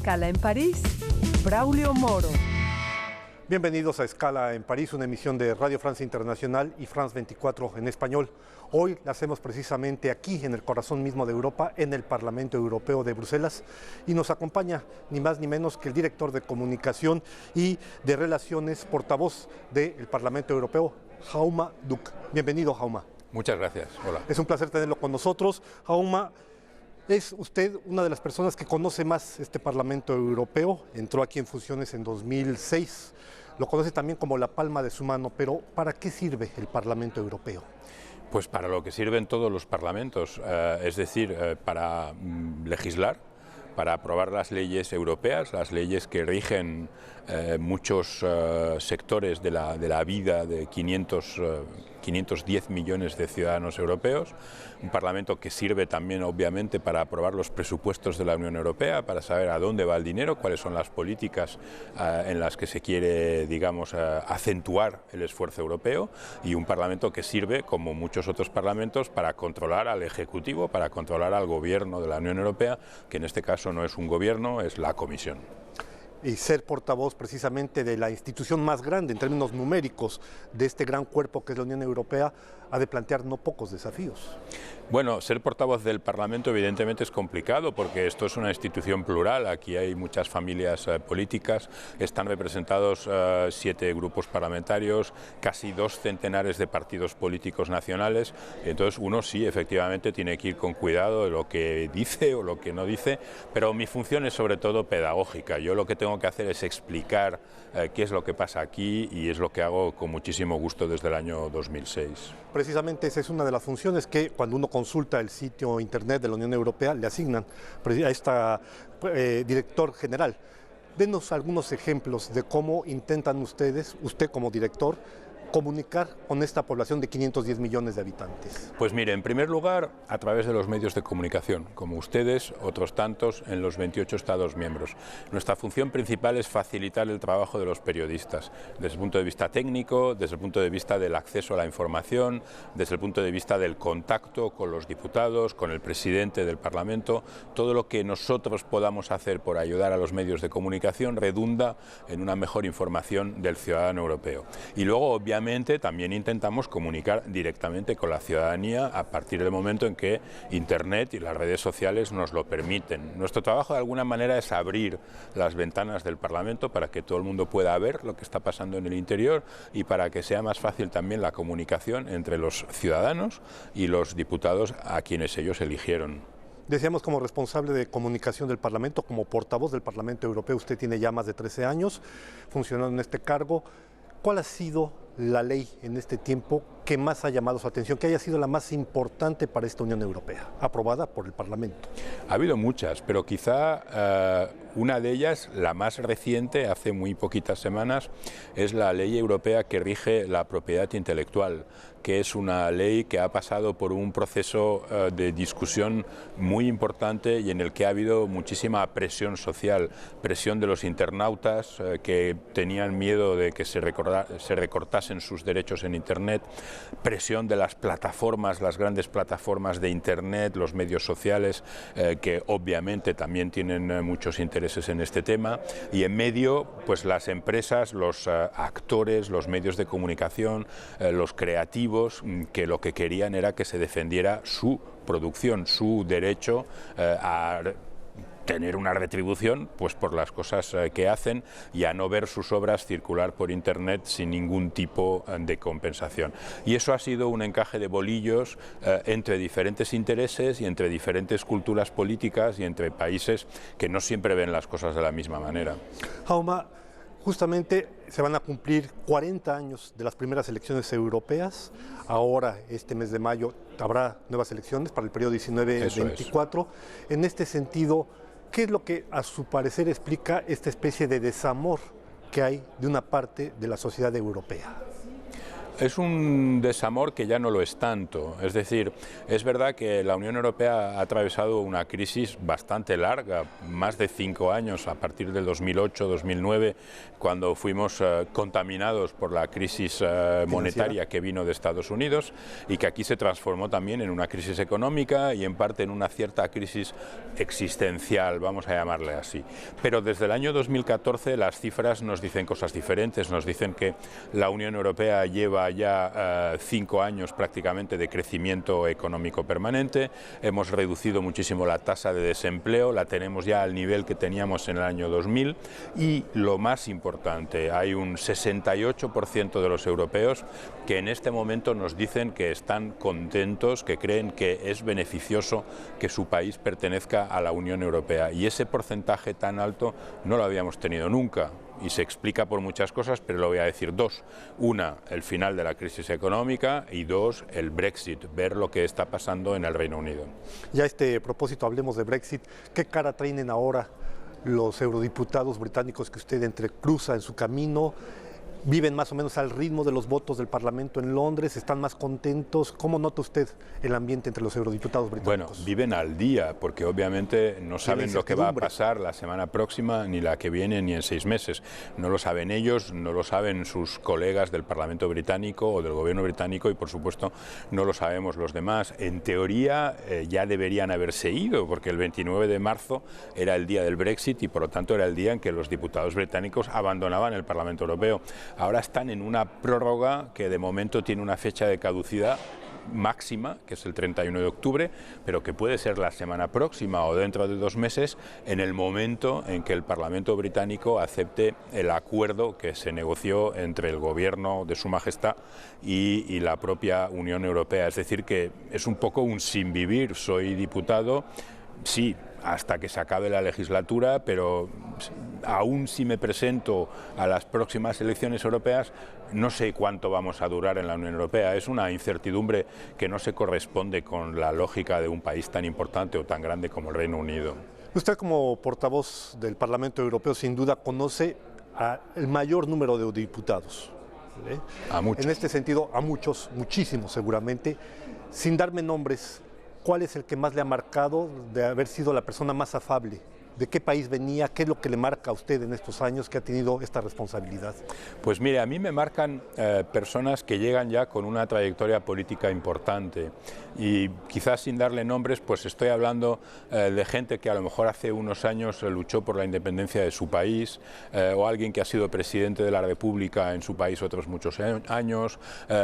Escala en París, Braulio Moro. Bienvenidos a Escala en París, una emisión de Radio Francia Internacional y France 24 en español. Hoy la hacemos precisamente aquí, en el corazón mismo de Europa, en el Parlamento Europeo de Bruselas, y nos acompaña ni más ni menos que el director de Comunicación y de Relaciones, portavoz del Parlamento Europeo, Jaume Duch. Bienvenido, Jaume. Muchas gracias. Hola. Es un placer tenerlo con nosotros. Jaume, es usted una de las personas que conoce más este Parlamento Europeo. Entró aquí en funciones en 2006. Lo conoce también como la palma de su mano, pero ¿para qué sirve el Parlamento Europeo? Pues para lo que sirven todos los parlamentos, es decir, para legislar, para aprobar las leyes europeas, las leyes que rigen muchos sectores de la vida de 510 millones de ciudadanos europeos, un Parlamento que sirve también obviamente para aprobar los presupuestos de la Unión Europea, para saber a dónde va el dinero, cuáles son las políticas en las que se quiere, digamos, acentuar el esfuerzo europeo, y un Parlamento que sirve, como muchos otros parlamentos, para controlar al Ejecutivo, para controlar al Gobierno de la Unión Europea, que en este caso no es un gobierno, es la Comisión. Y ser portavoz precisamente de la institución más grande en términos numéricos de este gran cuerpo que es la Unión Europea ha de plantear no pocos desafíos. Bueno, ser portavoz del Parlamento evidentemente es complicado porque esto es una institución plural, aquí hay muchas familias políticas, están representados 7 grupos parlamentarios, casi 2 centenares de partidos políticos nacionales, entonces uno sí efectivamente tiene que ir con cuidado de lo que dice o lo que no dice, pero mi función es sobre todo pedagógica. Yo lo que tengo que hacer es explicar qué es lo que pasa aquí, y es lo que hago con muchísimo gusto desde el año 2006. Precisamente esa es una de las funciones que cuando uno consulta el sitio internet de la Unión Europea le asignan a esta director general. Denos algunos ejemplos de cómo intentan ustedes, usted como director, comunicar con esta población de 510 millones de habitantes. Pues mire, en primer lugar, a través de los medios de comunicación, como ustedes, otros tantos en los 28 Estados miembros. Nuestra función principal es facilitar el trabajo de los periodistas, desde el punto de vista técnico, desde el punto de vista del acceso a la información, desde el punto de vista del contacto con los diputados, con el presidente del Parlamento. Todo lo que nosotros podamos hacer por ayudar a los medios de comunicación redunda en una mejor información del ciudadano europeo. Y luego, obviamente, también intentamos comunicar directamente con la ciudadanía a partir del momento en que Internet y las redes sociales nos lo permiten. Nuestro trabajo de alguna manera es abrir las ventanas del Parlamento para que todo el mundo pueda ver lo que está pasando en el interior y para que sea más fácil también la comunicación entre los ciudadanos y los diputados a quienes ellos eligieron. Decíamos, como responsable de comunicación del Parlamento, como portavoz del Parlamento Europeo, usted tiene ya más de 13 años funcionando en este cargo. ¿Cuál ha sido la ley en este tiempo que más ha llamado su atención, que haya sido la más importante para esta Unión Europea, aprobada por el Parlamento? Ha habido muchas, pero quizá una de ellas, la más reciente, hace muy poquitas semanas, es la ley europea que rige la propiedad intelectual, que es una ley que ha pasado por un proceso de discusión muy importante y en el que ha habido muchísima presión social, presión de los internautas que tenían miedo de que se recortasen sus derechos en Internet, presión de las plataformas, las grandes plataformas de Internet, los medios sociales, que obviamente también tienen muchos intereses en este tema, y en medio, pues las empresas, los actores, los medios de comunicación, los creativos, que lo que querían era que se defendiera su producción, su derecho a tener una retribución pues por las cosas que hacen y a no ver sus obras circular por Internet sin ningún tipo de compensación. Y eso ha sido un encaje de bolillos entre diferentes intereses y entre diferentes culturas políticas y entre países que no siempre ven las cosas de la misma manera. Jaume, justamente se van a cumplir 40 años de las primeras elecciones europeas. Ahora, este mes de mayo, habrá nuevas elecciones para el periodo 19-24. En este sentido, ¿qué es lo que a su parecer explica esta especie de desamor que hay de una parte de la sociedad europea? Es un desamor que ya no lo es tanto. Es decir, es verdad que la Unión Europea ha atravesado una crisis bastante larga, más de 5 años, a partir del 2008-2009, cuando fuimos contaminados por la crisis monetaria que vino de Estados Unidos y que aquí se transformó también en una crisis económica y en parte en una cierta crisis existencial, vamos a llamarle así. Pero desde el año 2014 las cifras nos dicen cosas diferentes, nos dicen que la Unión Europea lleva ya 5 años prácticamente de crecimiento económico permanente, hemos reducido muchísimo la tasa de desempleo, la tenemos ya al nivel que teníamos en el año 2000 y lo más importante, hay un 68% de los europeos que en este momento nos dicen que están contentos, que creen que es beneficioso que su país pertenezca a la Unión Europea y ese porcentaje tan alto no lo habíamos tenido nunca. Y se explica por muchas cosas, pero lo voy a decir dos. Una, el final de la crisis económica y dos, el Brexit, ver lo que está pasando en el Reino Unido. Ya a este propósito hablemos de Brexit. ¿Qué cara traen ahora los eurodiputados británicos que usted entrecruza en su camino? ¿Viven más o menos al ritmo de los votos del Parlamento en Londres? ¿Están más contentos? ¿Cómo nota usted el ambiente entre los eurodiputados británicos? Bueno, viven al día, porque obviamente no saben lo que va a pasar la semana próxima, ni la que viene, ni en 6 meses. No lo saben ellos, no lo saben sus colegas del Parlamento británico o del Gobierno británico y, por supuesto, no lo sabemos los demás. En teoría, ya deberían haberse ido, porque el 29 de marzo era el día del Brexit y, por lo tanto, era el día en que los diputados británicos abandonaban el Parlamento Europeo. Ahora están en una prórroga que de momento tiene una fecha de caducidad máxima, que es el 31 de octubre, pero que puede ser la semana próxima o dentro de 2 meses, en el momento en que el Parlamento británico acepte el acuerdo que se negoció entre el gobierno de Su Majestad y la propia Unión Europea. Es decir, que es un poco un sin vivir. Soy diputado, sí, hasta que se acabe la legislatura, pero aún si me presento a las próximas elecciones europeas, no sé cuánto vamos a durar en la Unión Europea. Es una incertidumbre que no se corresponde con la lógica de un país tan importante o tan grande como el Reino Unido. Usted, como portavoz del Parlamento Europeo, sin duda conoce el mayor número de diputados. A muchos. En este sentido, a muchos, muchísimos seguramente. Sin darme nombres, ¿cuál es el que más le ha marcado de haber sido la persona más afable? ¿De qué país venía? ¿Qué es lo que le marca a usted en estos años que ha tenido esta responsabilidad? Pues mire, a mí me marcan personas que llegan ya con una trayectoria política importante y quizás sin darle nombres, pues estoy hablando de gente que a lo mejor hace unos años luchó por la independencia de su país o alguien que ha sido presidente de la República en su país otros muchos años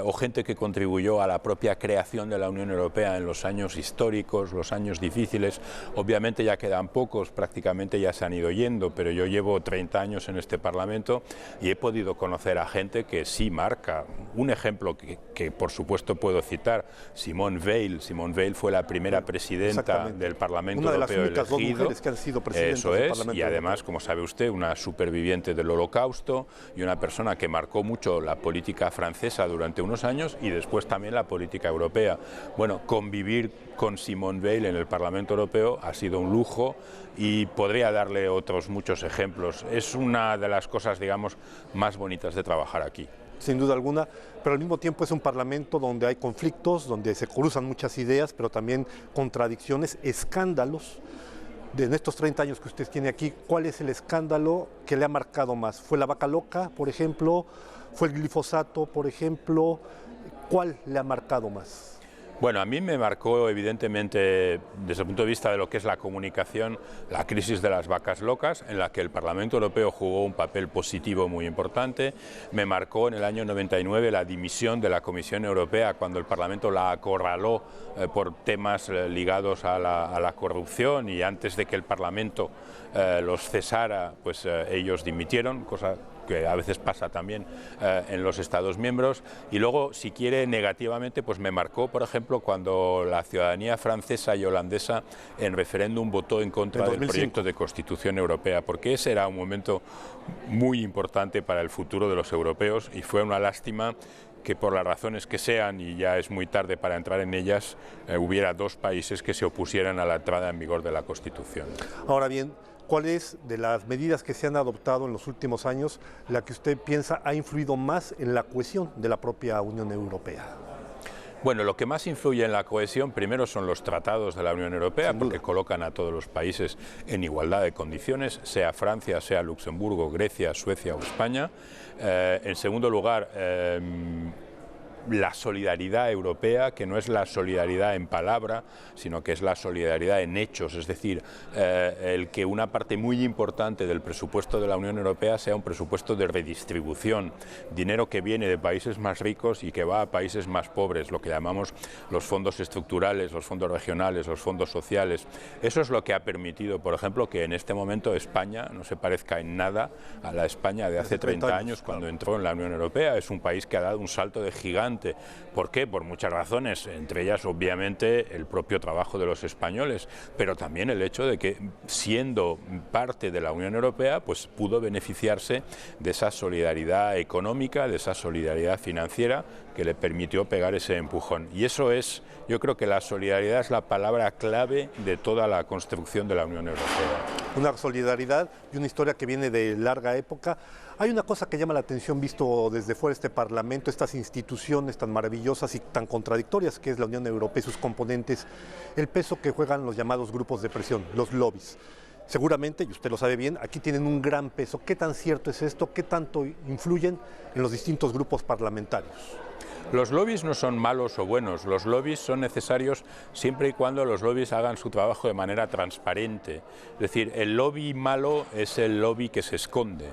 o gente que contribuyó a la propia creación de la Unión Europea en los años históricos, los años difíciles. Obviamente ya quedan pocos, prácticamente ya se han ido yendo, pero yo llevo 30 años en este Parlamento y he podido conocer a gente que sí marca. Un ejemplo que por supuesto puedo citar, Simone Veil. Simone Veil fue la primera presidenta del Parlamento Europeo elegida. Una de las únicas 2 mujeres que han sido presidentas del Parlamento Europeo. Y además, como sabe usted, una superviviente del Holocausto y una persona que marcó mucho la política francesa durante unos años y después también la política europea. Bueno, convivir con Simone Veil en el Parlamento Europeo ha sido un lujo y podría darle otros muchos ejemplos. Es una de las cosas, digamos, más bonitas de trabajar aquí. Sin duda alguna, pero al mismo tiempo es un parlamento donde hay conflictos, donde se cruzan muchas ideas, pero también contradicciones, escándalos. En estos 30 años que usted tiene aquí, ¿cuál es el escándalo que le ha marcado más? ¿Fue la vaca loca, por ejemplo? ¿Fue el glifosato, por ejemplo? ¿Cuál le ha marcado más? Bueno, a mí me marcó evidentemente, desde el punto de vista de lo que es la comunicación, la crisis de las vacas locas, en la que el Parlamento Europeo jugó un papel positivo muy importante. Me marcó en el año 99 la dimisión de la Comisión Europea, cuando el Parlamento la acorraló por temas ligados a la corrupción, y antes de que el Parlamento los cesara, pues ellos dimitieron, cosa que a veces pasa también en los Estados miembros. Y luego, si quiere, negativamente, pues me marcó, por ejemplo, cuando la ciudadanía francesa y holandesa en referéndum votó en contra del proyecto de Constitución Europea, porque ese era un momento muy importante para el futuro de los europeos y fue una lástima que, por las razones que sean, y ya es muy tarde para entrar en ellas, hubiera 2 países que se opusieran a la entrada en vigor de la Constitución. Ahora bien, ¿Cuál es, de las medidas que se han adoptado en los últimos años, la que usted piensa ha influido más en la cohesión de la propia Unión Europea? Bueno, lo que más influye en la cohesión primero son los tratados de la Unión Europea, porque colocan a todos los países en igualdad de condiciones, sea Francia, sea Luxemburgo, Grecia, Suecia o España. En segundo lugar, la solidaridad europea, que no es la solidaridad en palabra, sino que es la solidaridad en hechos, es decir, el que una parte muy importante del presupuesto de la Unión Europea sea un presupuesto de redistribución, dinero que viene de países más ricos y que va a países más pobres, lo que llamamos los fondos estructurales, los fondos regionales, los fondos sociales. Eso es lo que ha permitido, por ejemplo, que en este momento España no se parezca en nada a la España de hace 30 años cuando entró en la Unión Europea. Es un país que ha dado un salto de gigante. ¿Por qué? Por muchas razones, entre ellas obviamente el propio trabajo de los españoles, pero también el hecho de que, siendo parte de la Unión Europea, pues pudo beneficiarse de esa solidaridad económica, de esa solidaridad financiera que le permitió pegar ese empujón. Y eso es, yo creo que la solidaridad es la palabra clave de toda la construcción de la Unión Europea. Una solidaridad y una historia que viene de larga época. Hay una cosa que llama la atención visto desde fuera de este Parlamento, estas instituciones tan maravillosas y tan contradictorias que es la Unión Europea y sus componentes, el peso que juegan los llamados grupos de presión, los lobbies. Seguramente, y usted lo sabe bien, aquí tienen un gran peso. ¿Qué tan cierto es esto? ¿Qué tanto influyen en los distintos grupos parlamentarios? Los lobbies no son malos o buenos, los lobbies son necesarios siempre y cuando los lobbies hagan su trabajo de manera transparente. Es decir, el lobby malo es el lobby que se esconde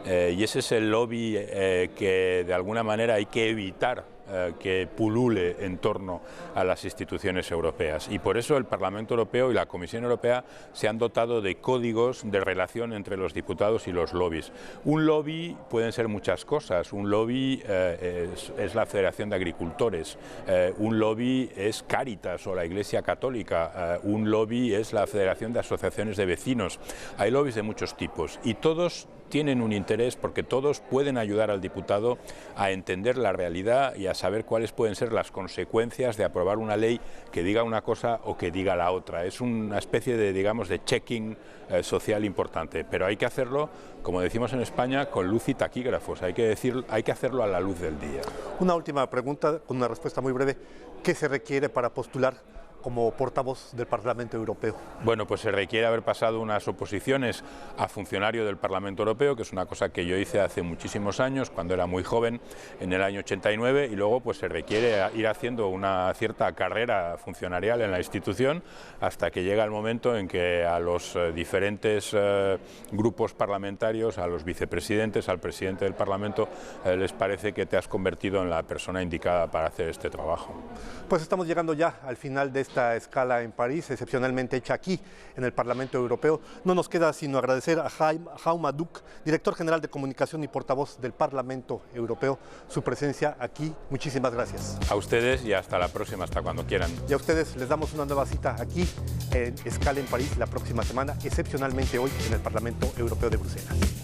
y ese es el lobby que de alguna manera hay que evitar que pulule en torno a las instituciones europeas. Y por eso el Parlamento Europeo y la Comisión Europea se han dotado de códigos de relación entre los diputados y los lobbies. Un lobby pueden ser muchas cosas. Un lobby es la Federación de Agricultores, un lobby es Cáritas o la Iglesia Católica, un lobby es la Federación de Asociaciones de Vecinos. Hay lobbies de muchos tipos y todos tienen un interés porque todos pueden ayudar al diputado a entender la realidad y a saber cuáles pueden ser las consecuencias de aprobar una ley que diga una cosa o que diga la otra. Es una especie de, digamos, de checking social importante, pero hay que hacerlo, como decimos en España, con luz y taquígrafos. Hay que hacerlo a la luz del día. Una última pregunta con una respuesta muy breve. ¿Qué se requiere para postular como portavoz del Parlamento Europeo? Bueno, pues se requiere haber pasado unas oposiciones a funcionario del Parlamento Europeo, que es una cosa que yo hice hace muchísimos años, cuando era muy joven, en el año 89, y luego pues se requiere ir haciendo una cierta carrera funcionarial en la institución hasta que llega el momento en que a los diferentes grupos parlamentarios, a los vicepresidentes, al presidente del Parlamento, les parece que te has convertido en la persona indicada para hacer este trabajo. Pues estamos llegando ya al final de esta escala en París, excepcionalmente hecha aquí en el Parlamento Europeo. No nos queda sino agradecer a Jaume Duch, director general de comunicación y portavoz del Parlamento Europeo, su presencia aquí. Muchísimas gracias. A ustedes y hasta la próxima, hasta cuando quieran. Y a ustedes les damos una nueva cita aquí en Escala en París la próxima semana, excepcionalmente hoy en el Parlamento Europeo de Bruselas.